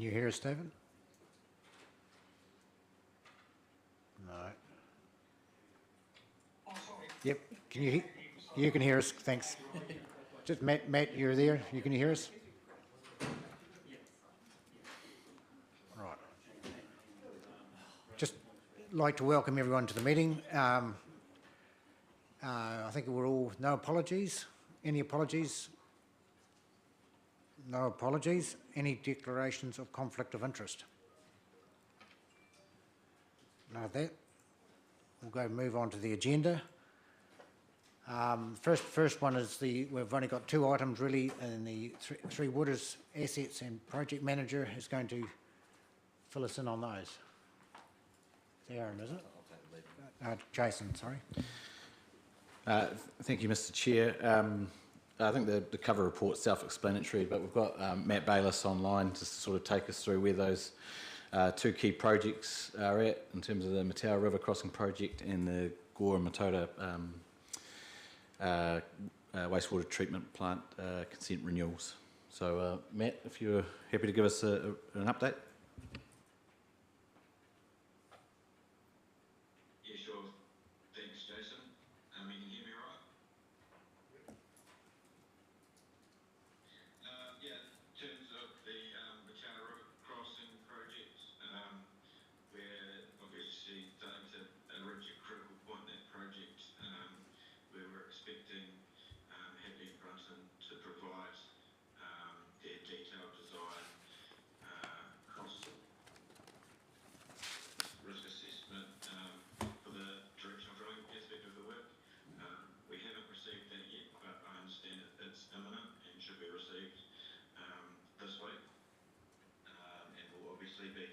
Can you hear us, Stephen? No. Yep. Can you? You can hear us. Thanks. Just Matt, you're there. You can hear us. Right. Just like to welcome everyone to the meeting. I think we're all no apologies. Any apologies? No apologies. Any declarations of conflict of interest? None of that. We'll move on to the agenda. First one is we've only got two items really, and the Three Waters Assets and Project Manager is going to fill us in on those. It's Aaron, is it? Jason, sorry. Thank you, Mr. Chair. I think the cover report's self-explanatory, but we've got Matt Bayliss online to sort of take us through where those two key projects are at in terms of the Matau River Crossing project and the Gore and Matoda wastewater treatment plant consent renewals. So, Matt, if you're happy to give us an update. Yeah, sure. Thanks, Jason. You can hear me right? Yeah, in terms of the Matau River Crossing project, we're obviously starting to reach a critical point in that project where we're expecting Hadley and Brunton to provide their detailed design cost risk assessment for the directional drilling aspect of the work. We haven't received that yet, but I understand it's imminent and should be received this week. And we'll obviously be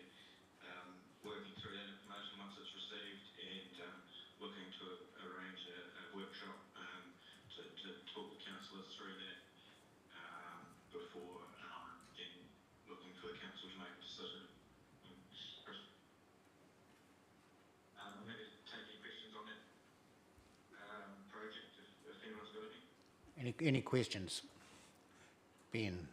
working through that information once it's received and looking to arrange a workshop to talk the councillors through that before then looking for the council to make a decision. I'm happy to take any questions on that project if anyone's got any. Any questions? Ben?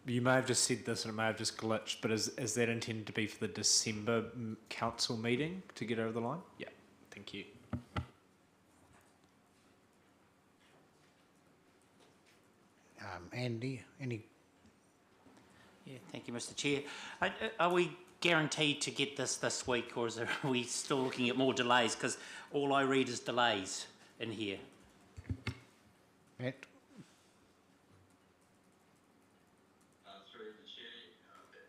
You may have just said this and it may have just glitched, but is that intended to be for the December council meeting to get over the line? Yeah, thank you. Andy, any? Yeah, thank you, Mr. Chair. Are we guaranteed to get this week, or are we still looking at more delays? Because all I read is delays in here. Matt? Through the chair,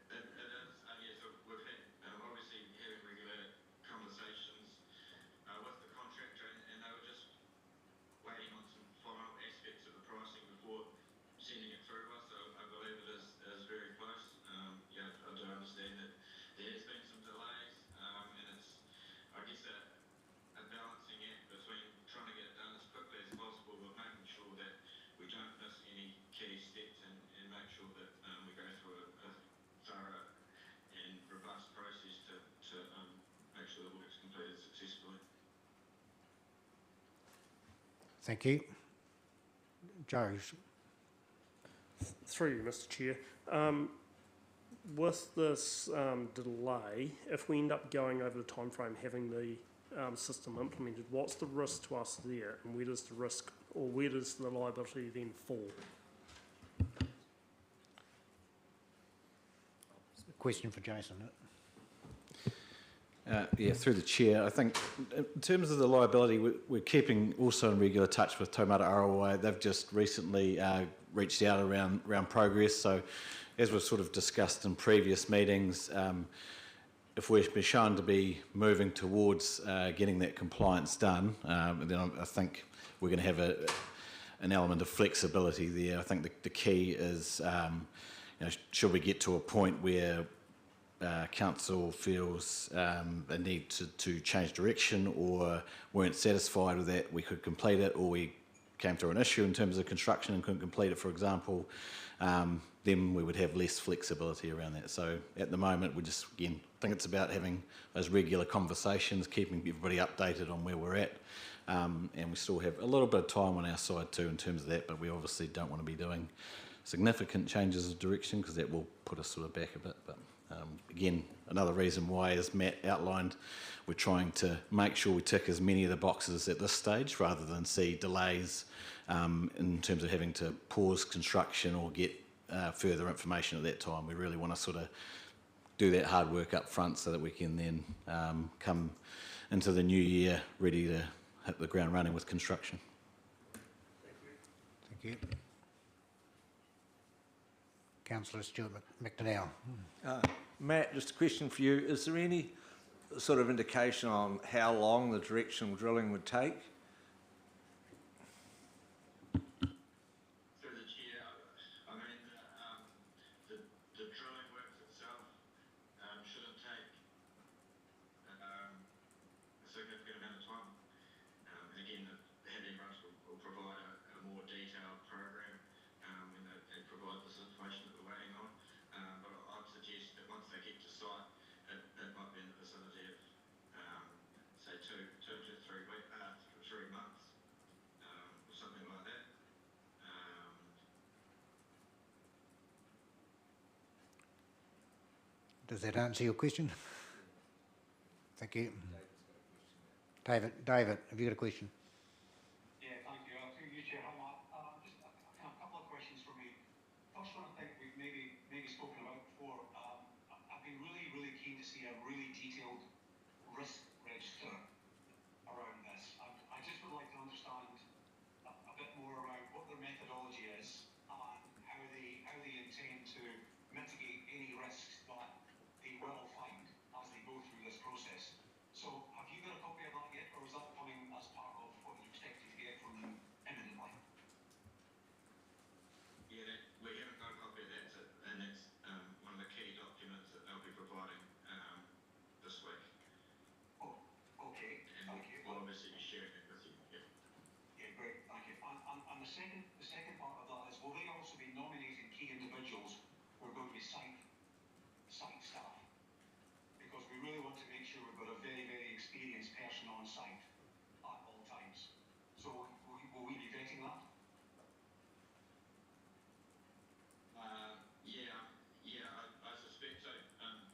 it is, yes, we've had obviously having regular conversations with the contractor, and they were just waiting on some final aspects of the pricing before sending it through to us. So I believe it is very close. Yeah, I do understand that there has been some delays, and it's, I guess, a balancing act between trying to get it done as quickly as possible, but making sure that we don't miss any key steps and make sure that we go through a thorough and robust process to make sure the work's completed successfully. Thank you. Joe? Through you, Mr. Chair. With this delay, if we end up going over the time frame having the system implemented, what's the risk to us there, and where does the risk or where does the liability then fall? Question for Jason. Yeah, through the chair, I think in terms of the liability, we're keeping also in regular touch with Taumata Arawa. They've just recently reached out around progress. So as we've sort of discussed in previous meetings, if we're shown to be moving towards getting that compliance done, then I think we're going to have an element of flexibility there. I think the key is, should we get to a point where council feels a need to change direction or weren't satisfied with that, we could complete it, or we came through an issue in terms of construction and couldn't complete it, for example, then we would have less flexibility around that. So at the moment, we just, again, think it's about having those regular conversations, keeping everybody updated on where we're at, and we still have a little bit of time on our side too in terms of that, but we obviously don't want to be doing significant changes of direction because that will put us sort of back a bit. But Again, another reason why, as Matt outlined, we're trying to make sure we tick as many of the boxes at this stage rather than see delays in terms of having to pause construction or get further information at that time. We really want to sort of do that hard work up front so that we can then come into the new year ready to hit the ground running with construction. Thank you. Councillor Stuart McDonnell. Matt, just a question for you. Is there any sort of indication on how long the directional drilling would take? Through the chair, I mean, the drilling works itself shouldn't take a significant amount of time. Again, the heavy runs will provide a more detailed program when they provide this information that we're waiting on. But I'd suggest that once they get to site, it might be in the vicinity of, say, two to 3 weeks, 3 months, or something like that. Does that answer your question? Thank you. David, have you got a question? Yeah, thank you. Through you, Chair. Hi, Matt. Just a couple of questions from me. First one, I think we've maybe spoken about before. I've been really keen to see a really detailed risk register around this. I just would like to understand a bit more around what their methodology is and how they intend to mitigate any risks that they will find as they go through this process. So have you got a copy of that yet, or is that coming as part of what you're expected to get from them imminently? Yeah, we haven't got a copy of that, and that's one of the key documents that they'll be providing this week. Oh, okay, And thank you. we'll obviously be sharing it with you. Yeah. Yeah, great, thank you. And the second part of that is, will they also be nominating key individuals who are going to be site staff? Because we really want to make sure we've got a very experienced person on site at all times. So will we be vetting that? I suspect so.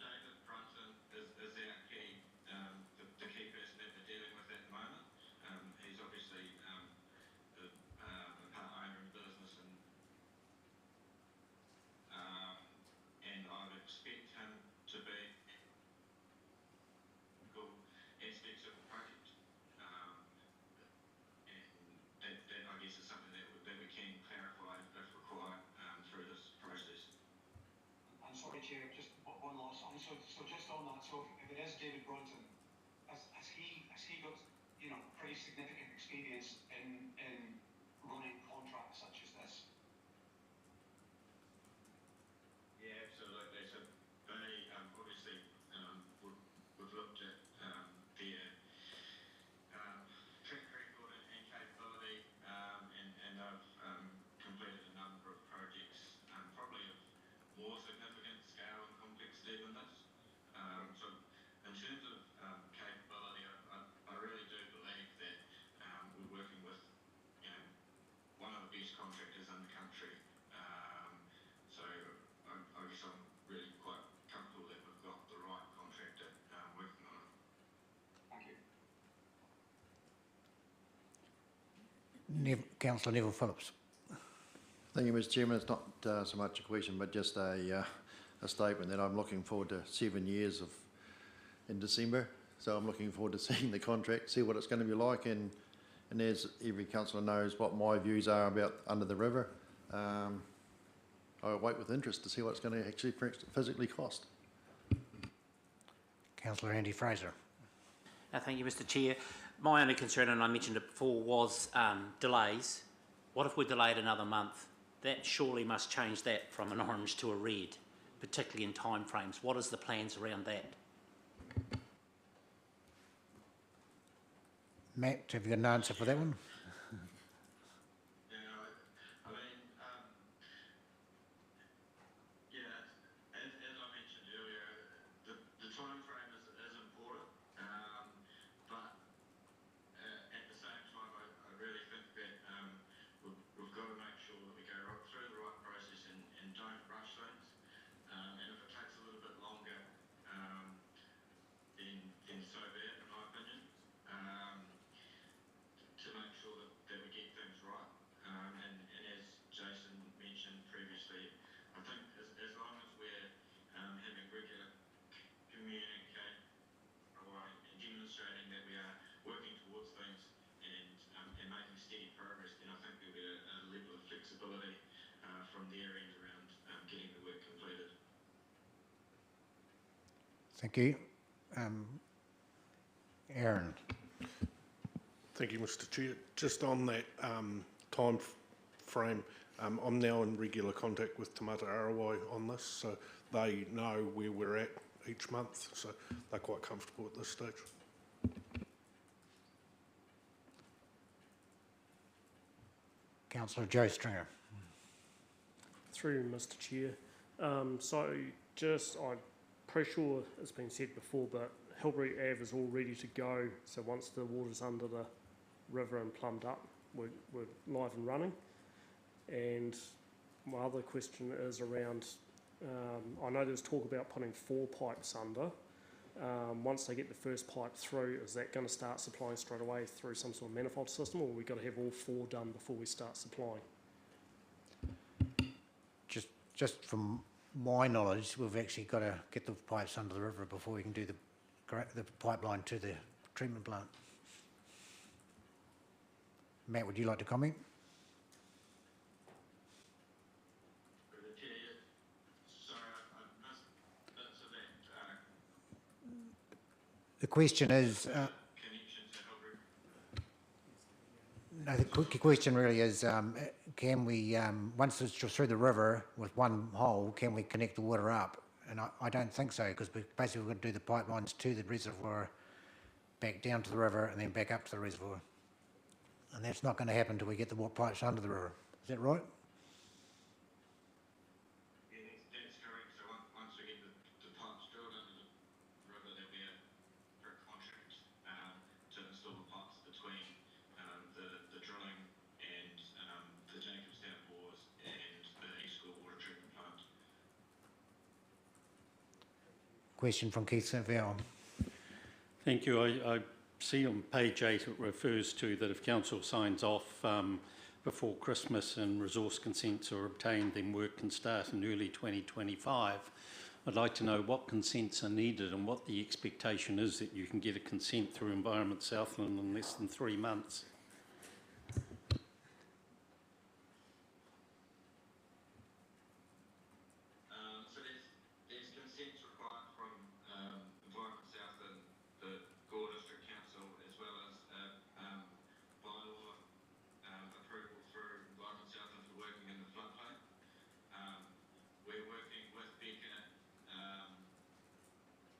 David Brunton is our key, the key person that we're dealing with at the moment. He's obviously the part owner of the business, and I would expect him to be cool aspects of the project. And that I guess is something that we can clarify if required through this process. I'm sorry, Chair, just one last one. So just on that, so if it is David Brunton, has he got, pretty significant experience in running contracts such as this? Yeah, absolutely. So they obviously we've looked at their track record and capability, and they've completed a number of projects, probably of more significant scale and complexity than this. So in terms of capability, I really do believe that we're working with one of the best contractors in the country. So I guess I'm really quite comfortable that we've got the right contractor working on it. Thank you. Councillor Neville Phillips. Thank you, Mr. Chairman. It's not so much a question, but just a statement that I'm looking forward to 7 years in December. So I'm looking forward to seeing the contract, see what it's going to be like, and as every councillor knows what my views are about Under the River. I wait with interest to see what it's going to actually physically cost. Councillor Andy Fraser. Thank you, Mr. Chair. My only concern, and I mentioned it before, was delays. What if we're delayed another month? That surely must change that from an orange to a red, particularly in timeframes. What is the plans around that? Matt, have you got an answer for that one? As I mentioned earlier, the time frame is important, but at the same time, I really think that we've got to make sure that we go through the right process and don't rush things. And if it takes a little bit longer, Thank you. Aaron? Thank you, Mr Chair. Just on that time frame, I'm now in regular contact with Te Mata Arawai on this, so they know where we're at each month, so they're quite comfortable at this stage. Councillor Joe Stringer. Through Mr Chair. So just, I'm pretty sure it's been said before, but Hilbury Ave is all ready to go. So once the water's under the river and plumbed up, we're live and running. And my other question is around, I know there's talk about putting 4 pipes under. Once they get the first pipe through, is that going to start supplying straight away through some sort of manifold system, or we've got to have all 4 done before we start supplying? Just from my knowledge, we've actually got to get the pipes under the river before we can do the pipeline to the treatment plant. Matt, would you like to comment? The question is, no, the question really is, can we, once it's through the river with one hole, can we connect the water up? And I don't think so, because basically we're going to do the pipelines to the reservoir, back down to the river, and then back up to the reservoir. And that's not going to happen until we get the pipes under the river. Is that right? Yeah, that's correct. So once we get the pipes drilled under the river, there'll be a contract to install the pipes between the drilling and the Jacobstown bores and the Eastcourt water treatment plant. Question from Keith St. Val. Thank you. I see on page 8 it refers to that if council signs off before Christmas and resource consents are obtained, then work can start in early 2025. I'd like to know what consents are needed and what the expectation is that you can get a consent through Environment Southland in less than 3 months. So there's consents required from Environment Southland, the Gore District Council, as well as bylaw approval through Environment Southland for working in the floodplain. We're working with Becca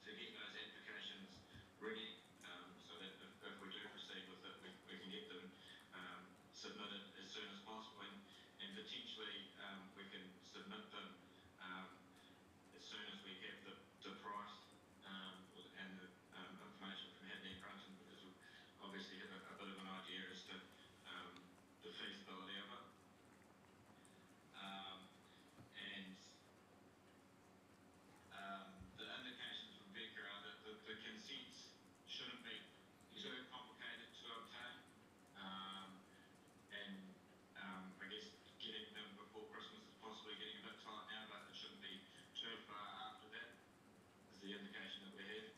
to get those applications ready, so that if we do proceed with it, we can get them submitted as soon as possible, and potentially we can submit them as soon as we have the price and the information from Hadley and Brunton, because we obviously have a bit of an idea as to the feasibility of it. The indications from Becca are that the consents shouldn't be too complicated to obtain, and I guess getting them before Christmas is possibly getting a bit tight now, but it shouldn't be too far after that, is the indication that we have.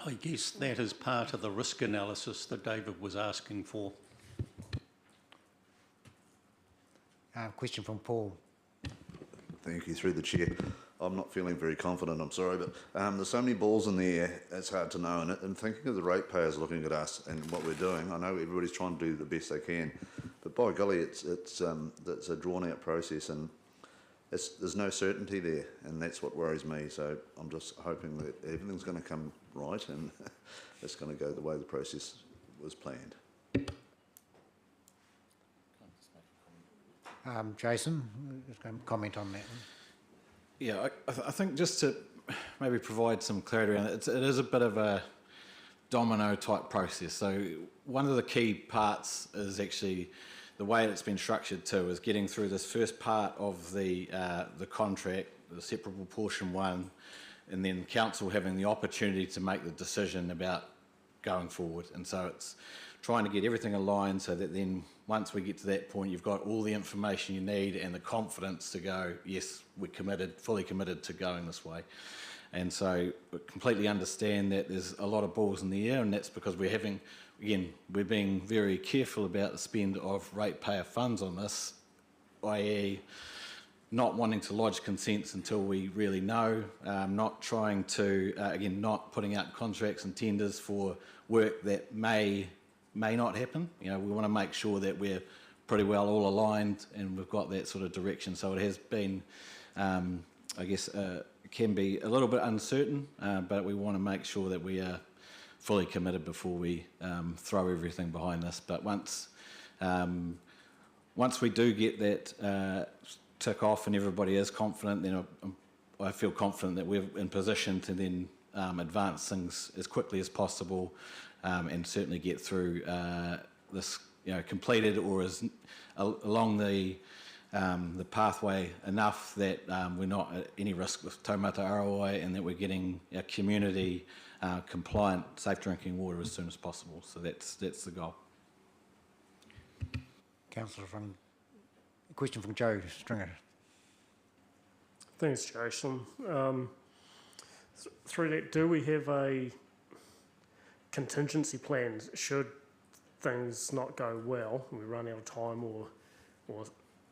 I guess that is part of the risk analysis that David was asking for. Question from Paul. Thank you, through the chair. I'm not feeling very confident, I'm sorry, but there's so many balls in the air, it's hard to know. And thinking of the ratepayers looking at us and what we're doing, I know everybody's trying to do the best they can, but by golly, it's a drawn-out process, and there's no certainty there, and that's what worries me. So I'm just hoping that everything's going to come right and it's going to go the way the process was planned. Jason, just going to comment on that one. Yeah, I think just to maybe provide some clarity around it, it is a bit of a domino type process. So one of the key parts is actually the way it's been structured too, is getting through this first part of the contract, the separable portion 1, and then council having the opportunity to make the decision about going forward. And so it's trying to get everything aligned so that then once we get to that point, you've got all the information you need and the confidence to go, yes, we're committed, fully committed to going this way. And so we completely understand that there's a lot of balls in the air, and that's because we're having, again, we're being very careful about the spend of ratepayer funds on this, i.e. not wanting to lodge consents until we really know, not trying to, again, not putting out contracts and tenders for work that may not happen. You know, we want to make sure that we're pretty well all aligned and we've got that sort of direction. So it has been, I guess, can be a little bit uncertain, but we want to make sure that we are fully committed before we throw everything behind this. But once we do get that tick off and everybody is confident, then I feel confident that we're in position to then advance things as quickly as possible and certainly get through this, you know, completed or as along the pathway enough that we're not at any risk with Taumata Arowai and that we're getting our community compliant, safe drinking water as soon as possible. So that's the goal. Councillor a question from Joe Stringer. Thanks, Jason. Through that, do we have a contingency plan should things not go well and we run out of time or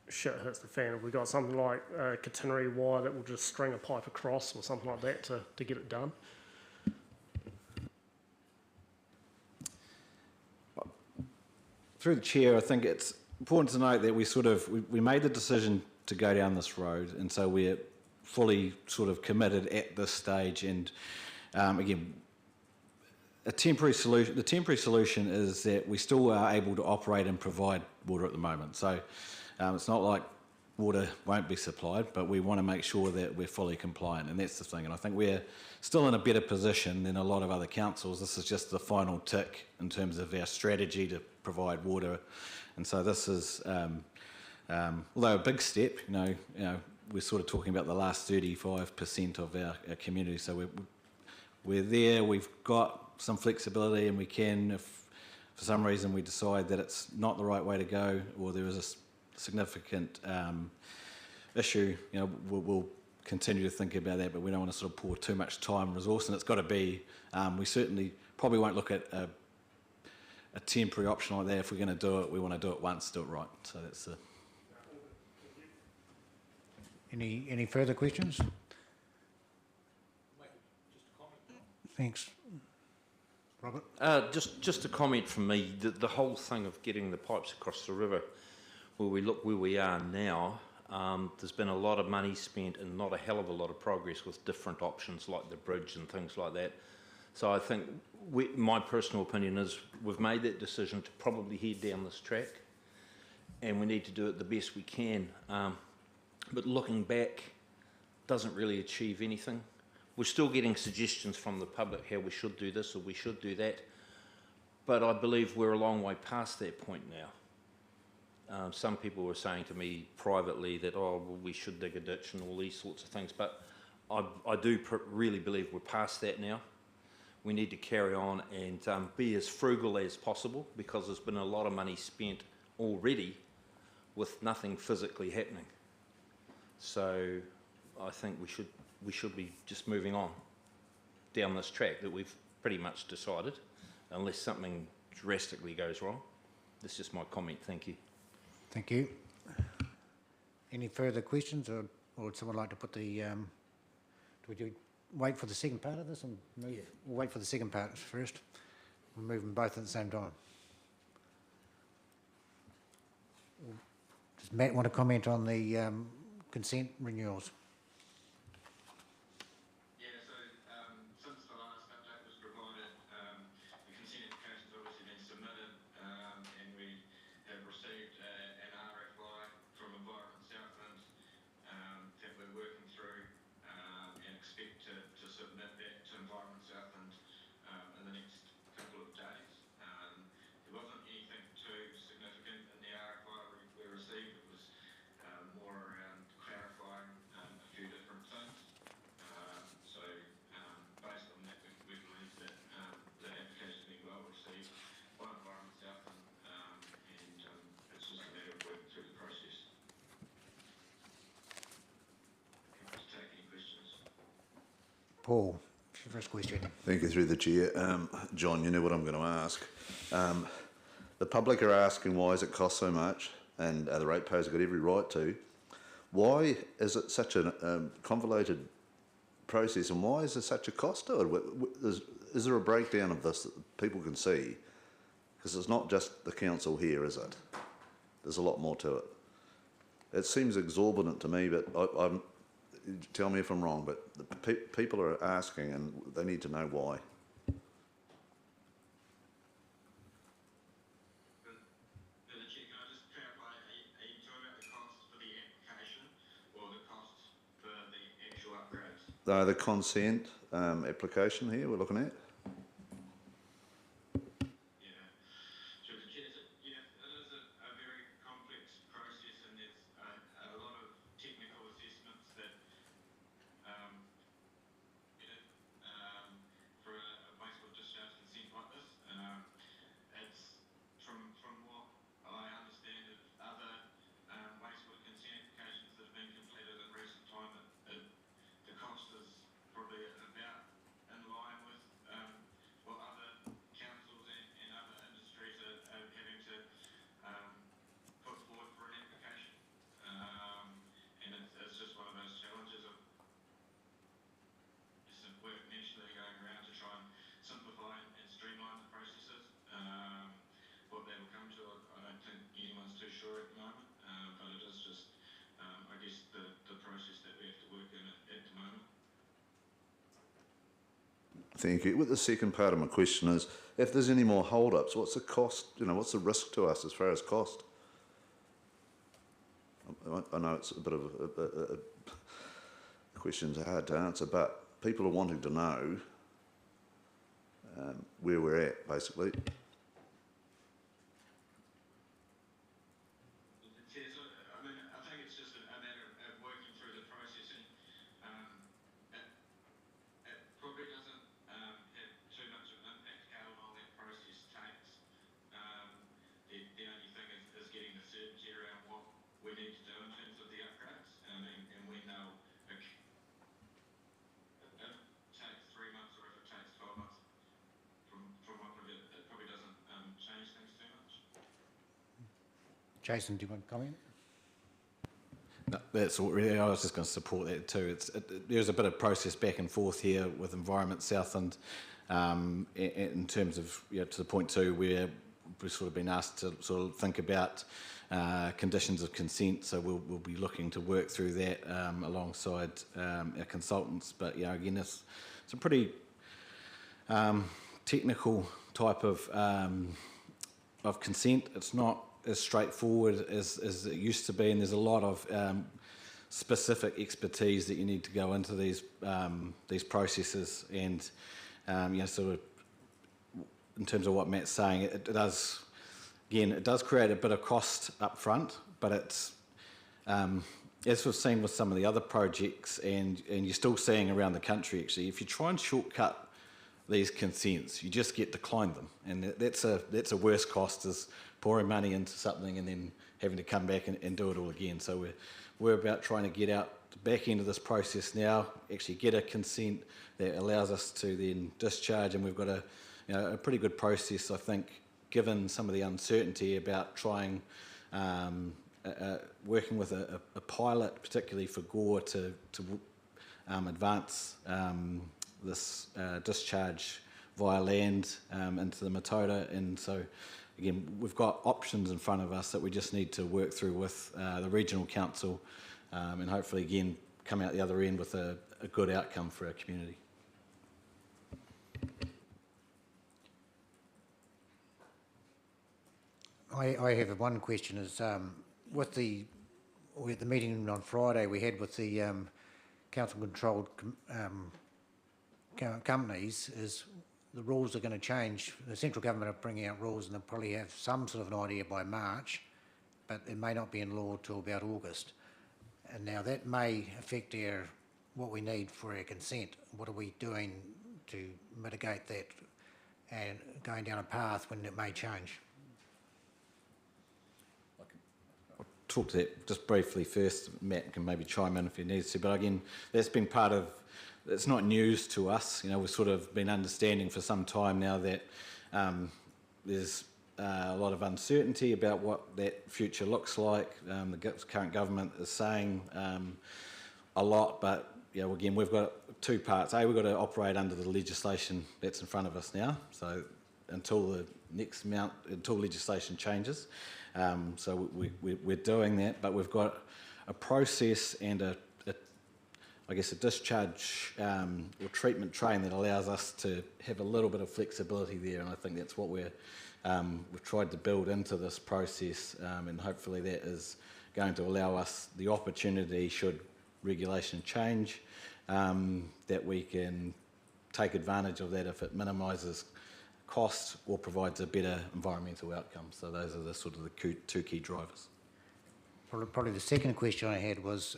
shit hits the fan? Have we got something like a catenary wire that will just string a pipe across or something like that to get it done? Through the chair, I think it's important to note that we made the decision to go down this road, and so we're fully sort of committed at this stage. And again, the temporary solution is that we still are able to operate and provide water at the moment. So it's not like water won't be supplied, but we want to make sure that we're fully compliant, and that's the thing. And I think we're still in a better position than a lot of other councils. This is just the final tick in terms of our strategy to provide water. And so this is, although a big step, you know, we're sort of talking about the last 35% of our community. So we're there. We've got some flexibility, and we can, if for some reason we decide that it's not the right way to go, or there is a significant issue, you know, we'll continue to think about that. But we don't want to sort of pour too much time and resource. And it's got to be. We certainly probably won't look at a temporary option like that. If we're going to do it, we want to do it once, do it right. So that's the. Any further questions? Thanks. Robert? Just a comment from me. The whole thing of getting the pipes across the river, where we look where we are now, there's been a lot of money spent and not a hell of a lot of progress with different options like the bridge and things like that. So I think my personal opinion is we've made that decision to probably head down this track, and we need to do it the best we can. But looking back doesn't really achieve anything. We're still getting suggestions from the public how we should do this or we should do that, but I believe we're a long way past that point now. Some people were saying to me privately that, oh, well, we should dig a ditch and all these sorts of things, but I do really believe we're past that now. We need to carry on and be as frugal as possible, because there's been a lot of money spent already with nothing physically happening. So I think we should be just moving on down this track that we've pretty much decided, unless something drastically goes wrong. That's just my comment. Thank you. Thank you. Any further questions, or would someone like to put the, do we wait for the second part of this and move? Yeah. We'll wait for the second part first. We'll move them both at the same time. Does Matt want to comment on the consent renewals? Paul, your first question. Thank you, through the chair. John, you know what I'm going to ask. The public are asking why does it cost so much, and the ratepayers have got every right to. why is it such a convoluted process, and why is there such a cost to it? Is there a breakdown of this that people can see? Because it's not just the council here, is it? There's a lot more to it. It seems exorbitant to me, but tell me if I'm wrong, but the people are asking and they need to know why. The Chair, can I just clarify, are you talking about the cost for the application or the cost for the actual upgrades? The consent application here we're looking at. Thank you. With the second part of my question is, if there's any more hold-ups, what's the cost, what's the risk to us as far as cost? I know it's a bit of a question's hard to answer, but people are wanting to know where we're at, basically. Jason, do you want to comment? No, that's all really. I was just going to support that too. There's a bit of process back and forth here with Environment Southland in terms of, to the point too, where we've sort of been asked to sort of think about conditions of consent. So we'll be looking to work through that alongside our consultants. But again, it's a pretty technical type of consent. It's not as straightforward as it used to be, and there's a lot of specific expertise that you need to go into these processes, and sort of in terms of what Matt's saying, it does create a bit of cost up front, but it's as we've seen with some of the other projects, and you're still seeing around the country actually, if you try and shortcut these consents, you just get declined them, and that's a worse cost as pouring money into something and then having to come back and do it all again. So we're about trying to get out the back end of this process now, actually get a consent that allows us to then discharge, and we've got a pretty good process, I think, given some of the uncertainty about trying working with a pilot, particularly for Gore, to advance this discharge via land into the Mataura. And so again, we've got options in front of us that we just need to work through with the regional council, and hopefully again come out the other end with a good outcome for our community. I have one question. Is with the meeting on Friday we had with the council-controlled companies, is the rules are going to change. The central government are bringing out rules, and they'll probably have some sort of an idea by March, but it may not be in law till about August. And now that may affect what we need for our consent. What are we doing to mitigate that and going down a path when it may change? I'll talk to that just briefly first. Matt can maybe chime in if he needs to, but again, that's been part of, it's not news to us. We've sort of been understanding for some time now that there's a lot of uncertainty about what that future looks like. The current government is saying a lot, but again, we've got two parts. We've got to operate under the legislation that's in front of us now. So until legislation changes, so we're doing that. But we've got a process and a discharge or treatment train that allows us to have a little bit of flexibility there, and I think that's what we've tried to build into this process, and hopefully that is going to allow us the opportunity, should regulation change, that we can take advantage of that if it minimises cost or provides a better environmental outcome. So those are the sort of the two key drivers. Probably the second question I had was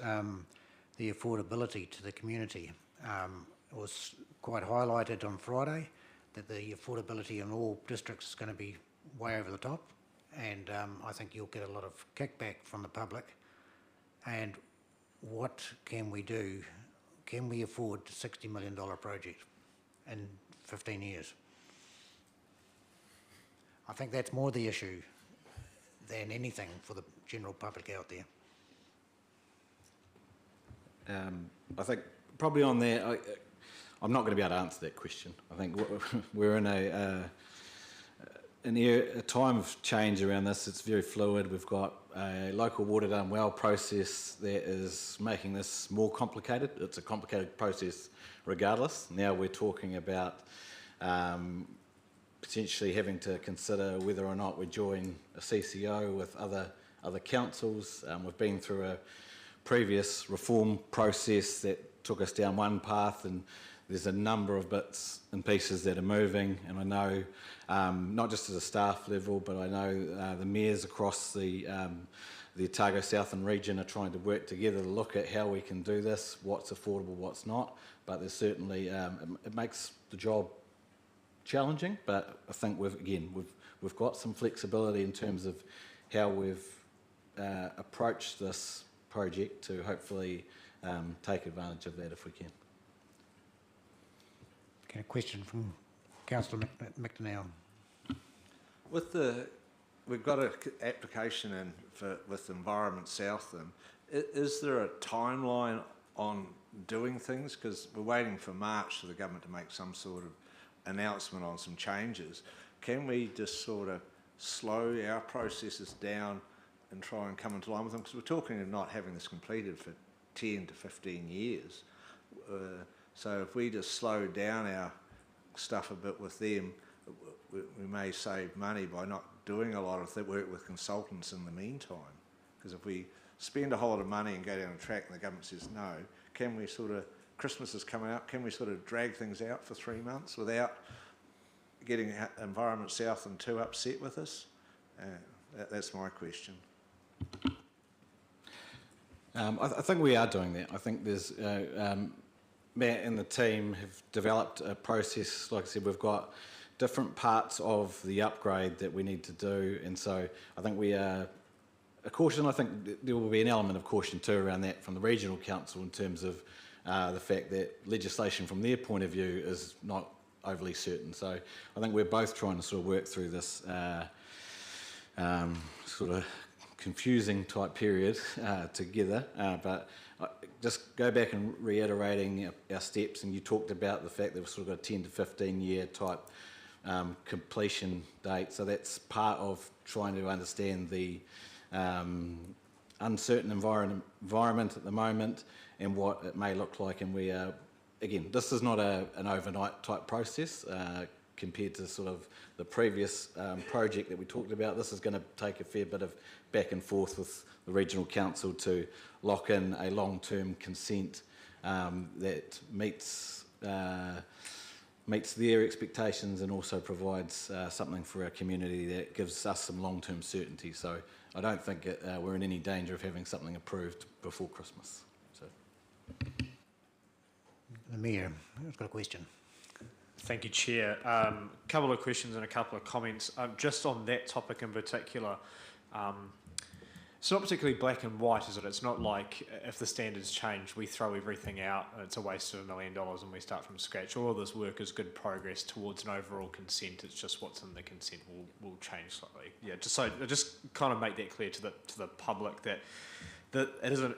the affordability to the community. It was quite highlighted on Friday that the affordability in all districts is going to be way over the top, and I think you'll get a lot of kickback from the public. And what can we do? Can we afford a $60 million project in 15 years? I think that's more the issue than anything for the general public out there. I think probably on there, I'm not going to be able to answer that question. I think we're in a time of change around this. It's very fluid. We've got a local water done well process that is making this more complicated. It's a complicated process regardless. Now we're talking about potentially having to consider whether or not we join a CCO with other councils. We've been through a previous reform process that took us down one path, and there's a number of bits and pieces that are moving, and I know not just at a staff level, but I know the mayors across the Otago Southern region are trying to work together to look at how we can do this, what's affordable, what's not, but there's certainly, it makes the job challenging, but I think we've got some flexibility in terms of how we've approached this project to hopefully take advantage of that if we can. Okay, a question from Councillor McDonnell. We've got an application in with Environment South. Is there a timeline on doing things? Because we're waiting for March for the government to make some sort of announcement on some changes. Can we just sort of slow our processes down and try and come into line with them? Because we're talking of not having this completed for 10 to 15 years. So if we just slow down our stuff a bit with them, we may save money by not doing a lot of work with consultants in the meantime. Because if we spend a whole lot of money and go down a track and the government says no, can we sort of, Christmas is coming up, can we sort of drag things out for 3 months without getting Environment South and too upset with us? That's my question. I think we are doing that. I think there's Matt and the team have developed a process. Like I said, we've got different parts of the upgrade that we need to do, and so I think we are a caution. I think there will be an element of caution too around that from the regional council in terms of the fact that legislation from their point of view is not overly certain. So I think we're both trying to sort of work through this sort of confusing type period together, but just go back and reiterating our steps, and you talked about the fact that we've sort of got a 10 to 15 year type completion date, so that's part of trying to understand the uncertain environment at the moment and what it may look like. And we are, again, this is not an overnight type process compared to sort of the previous project that we talked about. This is going to take a fair bit of back and forth with the regional council to lock in a long-term consent that meets their expectations and also provides something for our community that gives us some long-term certainty. So I don't think we're in any danger of having something approved before Christmas. So. The Mayor has got a question. Thank you, Chair. A couple of questions and a couple of comments. Just on that topic in particular, It's not particularly black and white, is it? It's not like if the standards change, we throw everything out and it's a waste of $1 million and we start from scratch. All of this work is good progress towards an overall consent. It's just what's in the consent will change slightly. Yeah, just kind of make that clear to the public that it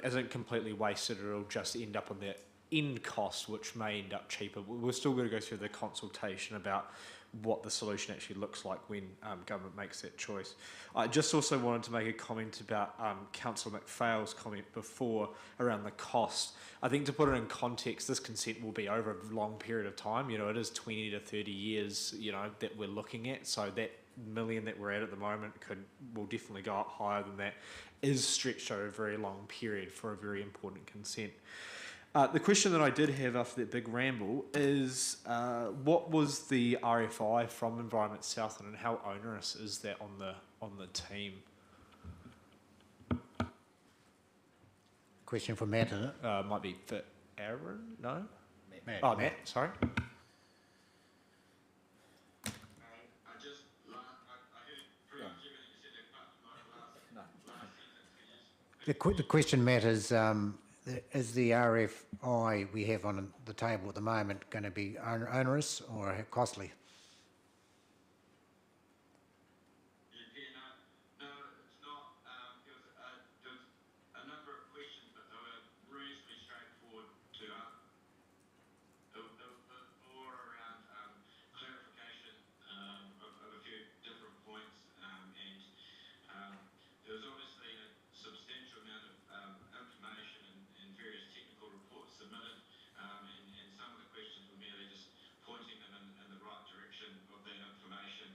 isn't completely wasted. It'll just end up on the end cost, which may end up cheaper. We're still going to go through the consultation about what the solution actually looks like when government makes that choice. I just also wanted to make a comment about Councillor McPhail's comment before around the cost. I think to put it in context, this consent will be over a long period of time. You know, it is 20 to 30 years, you know, that we're looking at. So that $1 million that we're at the moment will definitely go up higher than that. Is stretched over a very long period for a very important consent. The question that I did have after that big ramble is, what was the RFI from Environment Southland and how onerous is that on the team? Question for Matt, is it? Might be for Aaron, no? Matt. Oh, Matt, sorry. I heard pretty much everything you said apart from my last sentence. Could you just The question, Matt, is the RFI we have on the table at the moment going to be onerous or costly? No, it's not. There was a number of questions, but they were reasonably straightforward to answer. They were more around clarification of a few different points, and there was obviously a substantial amount of information and various technical reports submitted, and some of the questions were merely just pointing them in the right direction of that information,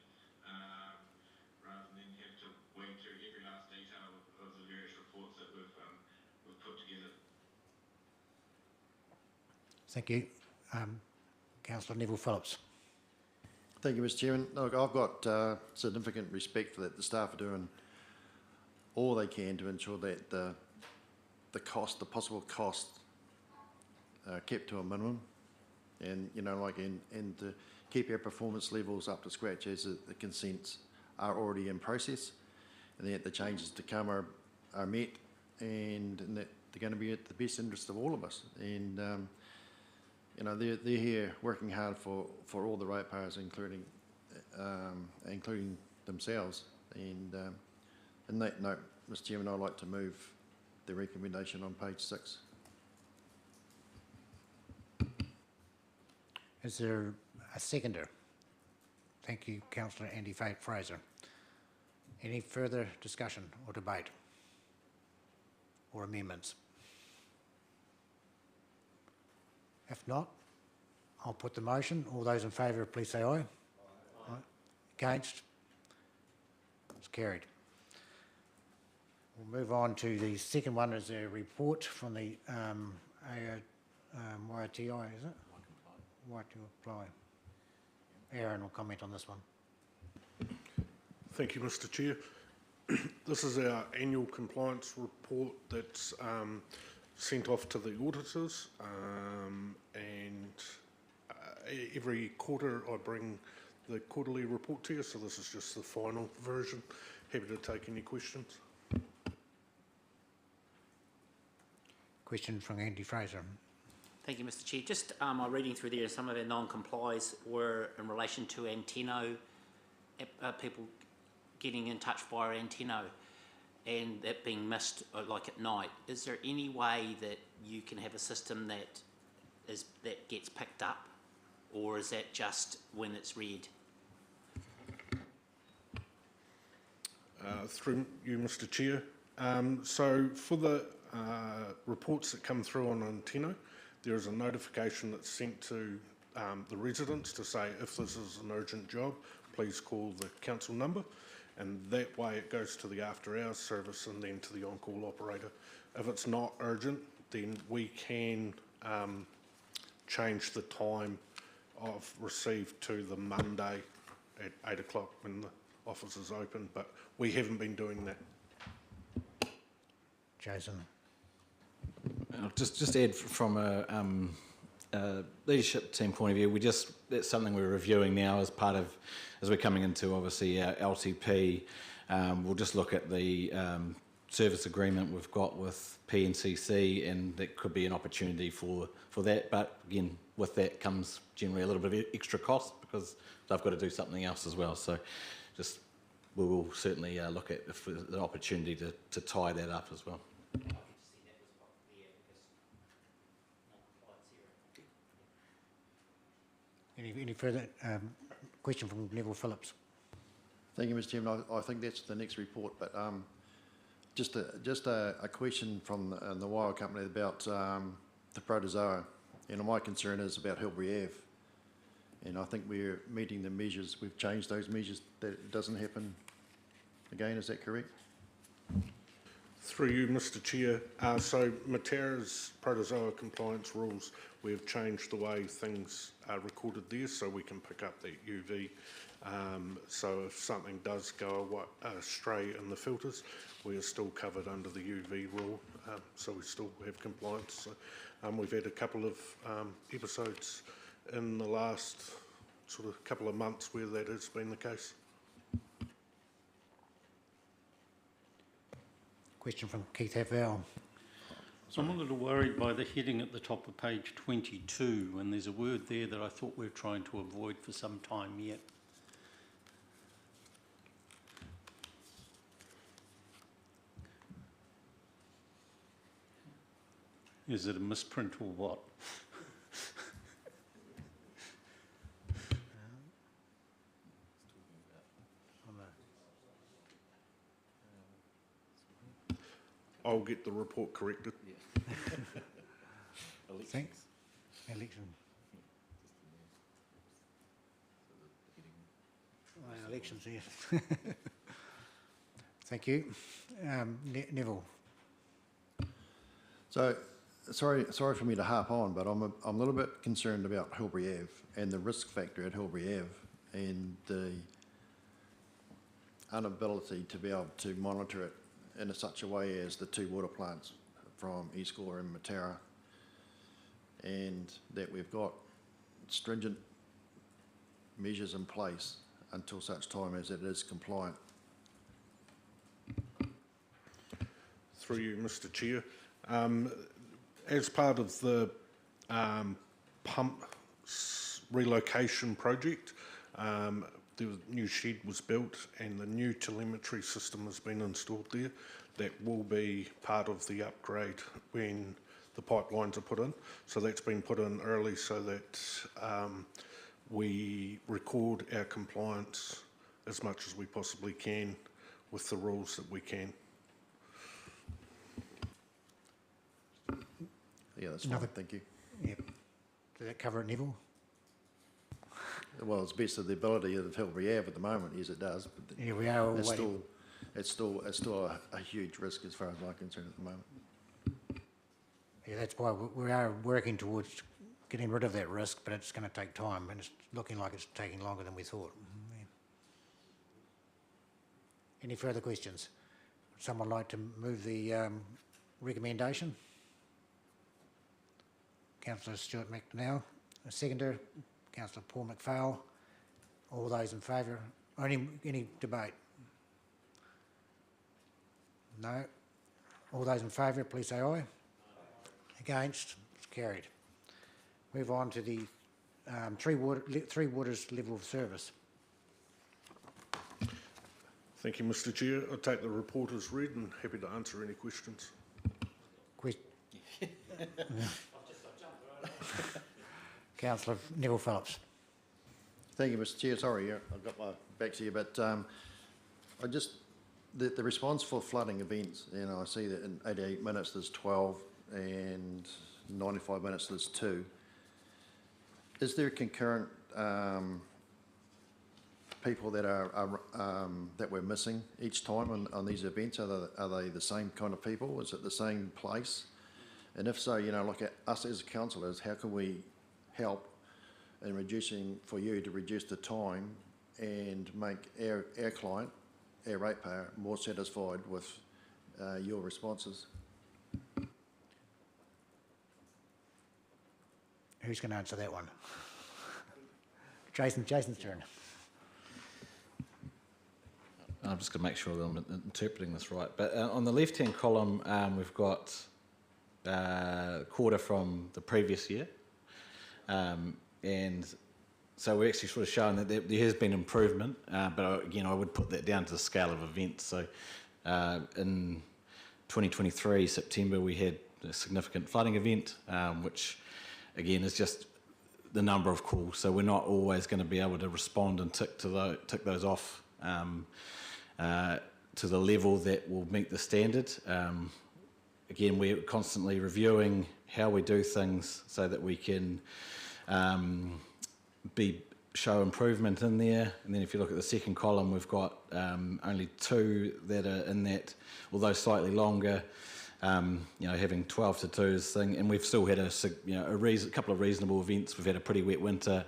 rather than have to wade through every last detail of the various reports that we've put together. Thank you. Councillor Neville Phillips. Thank you, Mr. Chairman. Look, I've got significant respect for that. The staff are doing all they can to ensure that the possible cost, kept to a minimum, and and to keep our performance levels up to scratch as the consents are already in process, and that the changes to come are met, and that they're going to be at the best interest of all of us. And they're here working hard for all the ratepayers, including themselves. And on that note, Mr. Chairman, I'd like to move the recommendation on page 6. Is there a seconder? Thank you, Councillor Andy Fraser. Any further discussion or debate or amendments? If not, I'll put the motion. All those in favour, please say aye. Aye. Against? It's carried. We'll move on to the second one, is a report from the YTI, is it? Right to apply. Aaron will comment on this one. Thank you, Mr. Chair. This is our annual compliance report that's sent off to the auditors, and every quarter I bring the quarterly report to you, so this is just the final version. Happy to take any questions. Question from Andy Fraser. Thank you, Mr. Chair. Just my reading through there, some of our non-complies were in relation to Anteno, people getting in touch via Anteno, and that being missed like at night. Is there any way that you can have a system that gets picked up, or is that just when it's read? Through you, Mr. Chair. So for the reports that come through on Anteno, there is a notification that's sent to the residents to say, if this is an urgent job, please call the council number, and that way it goes to the after hours service and then to the on-call operator. If it's not urgent, then we can change the time of receive to the Monday at 8 o'clock when the office is open, but we haven't been doing that. Jason. Just add from a leadership team point of view, that's something we're reviewing now as we're coming into obviously our LTP. We'll just look at the service agreement we've got with PNCC, and that could be an opportunity for that. But again, with that comes generally a little bit of extra cost because they've got to do something else as well. So just we will certainly look at if there's an opportunity to tie that up as well. Any further question from Neville Phillips? Thank you, Mr. Chairman. I think that's the next report, but just a question from the Wire Company about the protozoa. And my concern is about Hilbury Ave. And I think we're meeting the measures, we've changed those measures, that it doesn't happen again, is that correct? Through you, Mr. Chair. So Matera's protozoa compliance rules, we've changed the way things are recorded there so we can pick up that UV. So if something does go astray in the filters, we are still covered under the UV rule, so we still have compliance. So, we've had a couple of episodes in the last sort of couple of months where that has been the case. Question from Keith Havel. So I'm a little worried by the heading at the top of page 22, and there's a word there that I thought we were trying to avoid for some time yet. Is it a misprint or what? I'll get the report corrected. Thanks. Election. Elections, yes. Thank you. Neville. So, sorry for me to harp on, but I'm a little bit concerned about Hilbury Ave and the risk factor at Hilbury Ave and the inability to be able to monitor it in such a way as the two water plants from East Gore and Matera, and that we've got stringent measures in place until such time as it is compliant. Through you, Mr. Chair. As part of the pump relocation project, the new shed was built and the new telemetry system has been installed there. That will be part of the upgrade when the pipelines are put in. So that's been put in early so that we record our compliance as much as we possibly can with the rules that we can. Yeah, that's fine, thank you. Yep. Does that cover it, Neville? Well, it's best of the ability of Hilbury Ave at the moment, yes it does. But Yeah, we are all it's waiting. still a huge risk as far as I'm concerned at the moment. Yeah, that's why we are working towards getting rid of that risk, but it's going to take time, and it's looking like it's taking longer than we thought. Yeah. Any further questions? Would someone like to move the recommendation? Councillor Stuart McDonnell, a seconder. Councillor Paul McPhail. All those in favour? Any debate? No. All those in favour, please say aye. Against? It's carried. Move on to the Three Waters level of service. Thank you, Mr. Chair. I'll take the report as read and happy to answer any questions. Councillor Neville Phillips. Thank you, Mr. Chair. Sorry, I've got my back to you, but I just, the response for flooding events, you know, I see that in 88 minutes there's 12 and 95 minutes there's 2. Is there concurrent people that are that we're missing each time on these events? Are they the same kind of people? Is it the same place? And if so, you know, look at us as councillors, how can we help in reducing, for you to reduce the time and make our client, our ratepayer, more satisfied with your responses? Who's going to answer that one? Jason's turn. I'm just going to make sure that I'm interpreting this right. But on the left-hand column, we've got quarter from the previous year. And so we're actually sort of showing that there has been improvement, but again, I would put that down to the scale of events. So in 2023, September, we had a significant flooding event, which again is just the number of calls. So we're not always going to be able to respond and tick those off to the level that will meet the standard. Again, we're constantly reviewing how we do things so that we can show improvement in there. And then if you look at the second column, we've got only 2 that are in that, although slightly longer, having 12 to 2's thing. And we've still had a couple of reasonable events. We've had a pretty wet winter.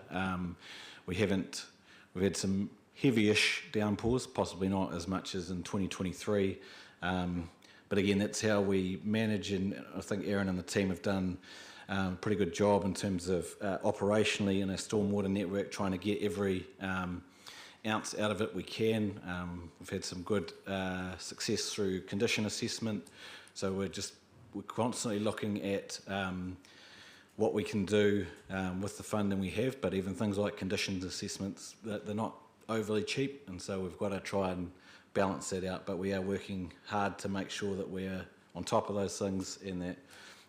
We've had some heavy-ish downpours, possibly not as much as in 2023. But again, that's how we manage, and I think Aaron and the team have done a pretty good job in terms of operationally in our stormwater network, trying to get every ounce out of it we can. We've had some good success through condition assessment, so we're constantly looking at what we can do with the funding we have, but even things like conditions assessments, they're not overly cheap, and so we've got to try and balance that out. But we are working hard to make sure that we're on top of those things, and that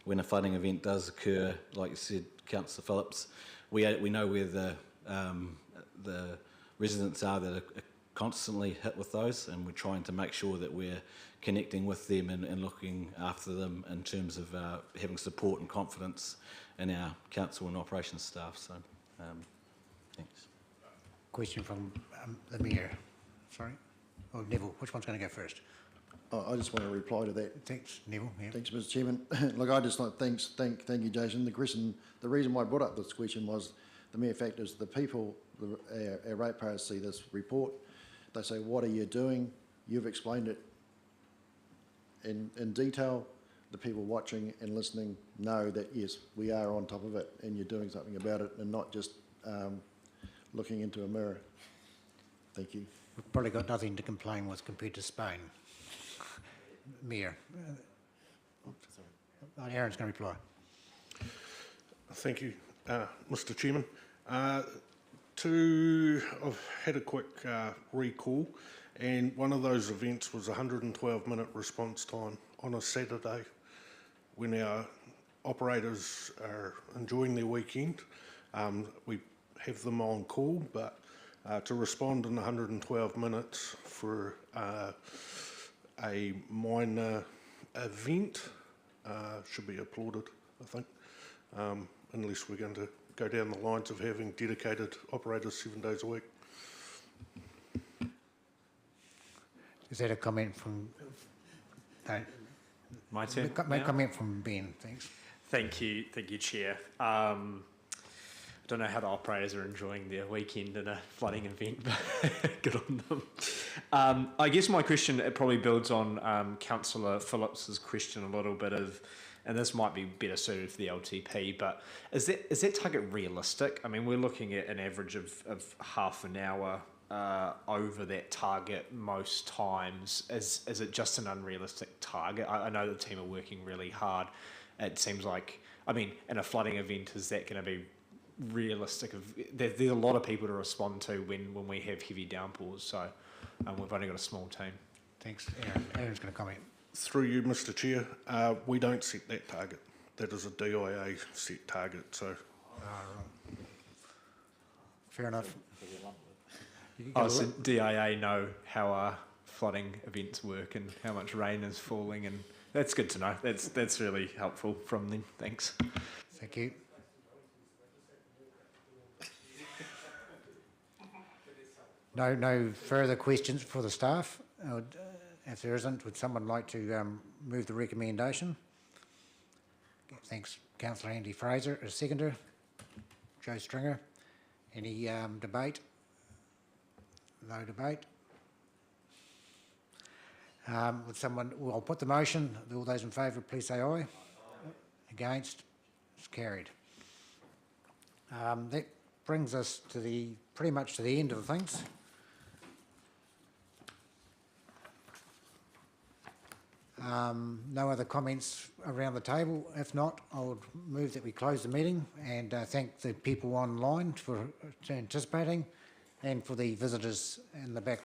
when a flooding event does occur, like you said, Councillor Phillips, we know where the residents are that are constantly hit with those, and we're trying to make sure that we're connecting with them and looking after them in terms of having support and confidence in our council and operations staff. So, thanks. Question from the Mayor. Sorry? Oh, Neville, which one's going to go first? I just want to reply to that. Thanks, Neville. Yeah. Thanks, Mr. Chairman. Look, I just like thank you, Jason. The reason why I brought up this question was the mere fact is the people, our ratepayers see this report, they say, "What are you doing?" You've explained it in detail. The people watching and listening know that yes, we are on top of it, and you're doing something about it, and not just looking into a mirror. Thank you. We've probably got nothing to complain with compared to Spain. Mayor. Aaron's going to reply. Thank you, Mr. Chairman. I've had a quick recall, and one of those events was a 112-minute response time on a Saturday when our operators are enjoying their weekend. We have them on call, but to respond in 112 minutes for a minor event should be applauded, I think, unless we're going to go down the lines of having dedicated operators 7 days a week. Is that a comment from... No. My turn? A comment from Ben, thanks. Thank you, Chair. I don't know how the operators are enjoying their weekend in a flooding event, but good on them. I guess my question, it probably builds on Councillor Phillips's question a little bit of, and this might be better suited for the LTP, but is that target realistic? I mean, we're looking at an average of half an hour over that target most times. Is it just an unrealistic target? I know the team are working really hard. It seems like, I mean, in a flooding event, is that going to be realistic? There's a lot of people to respond to when we have heavy downpours, so we've only got a small team. Thanks. Aaron's going to comment. Through you, Mr. Chair, we don't set that target. That is a DIA set target, so... Right. Fair enough. So DIA know how our flooding events work and how much rain is falling, and that's good to know. That's really helpful from them. Thanks. Thank you. No further questions for the staff. If there isn't, would someone like to move the recommendation? Thanks, Councillor Andy Fraser, as seconder. Joe Stringer. Any debate? No debate. Would someone? Well, I'll put the motion. All those in favour, please say aye. Against? It's carried. That brings us to pretty much to the end of things. No other comments around the table. If not, I would move that we close the meeting and thank the people online for anticipating and for the visitors in the back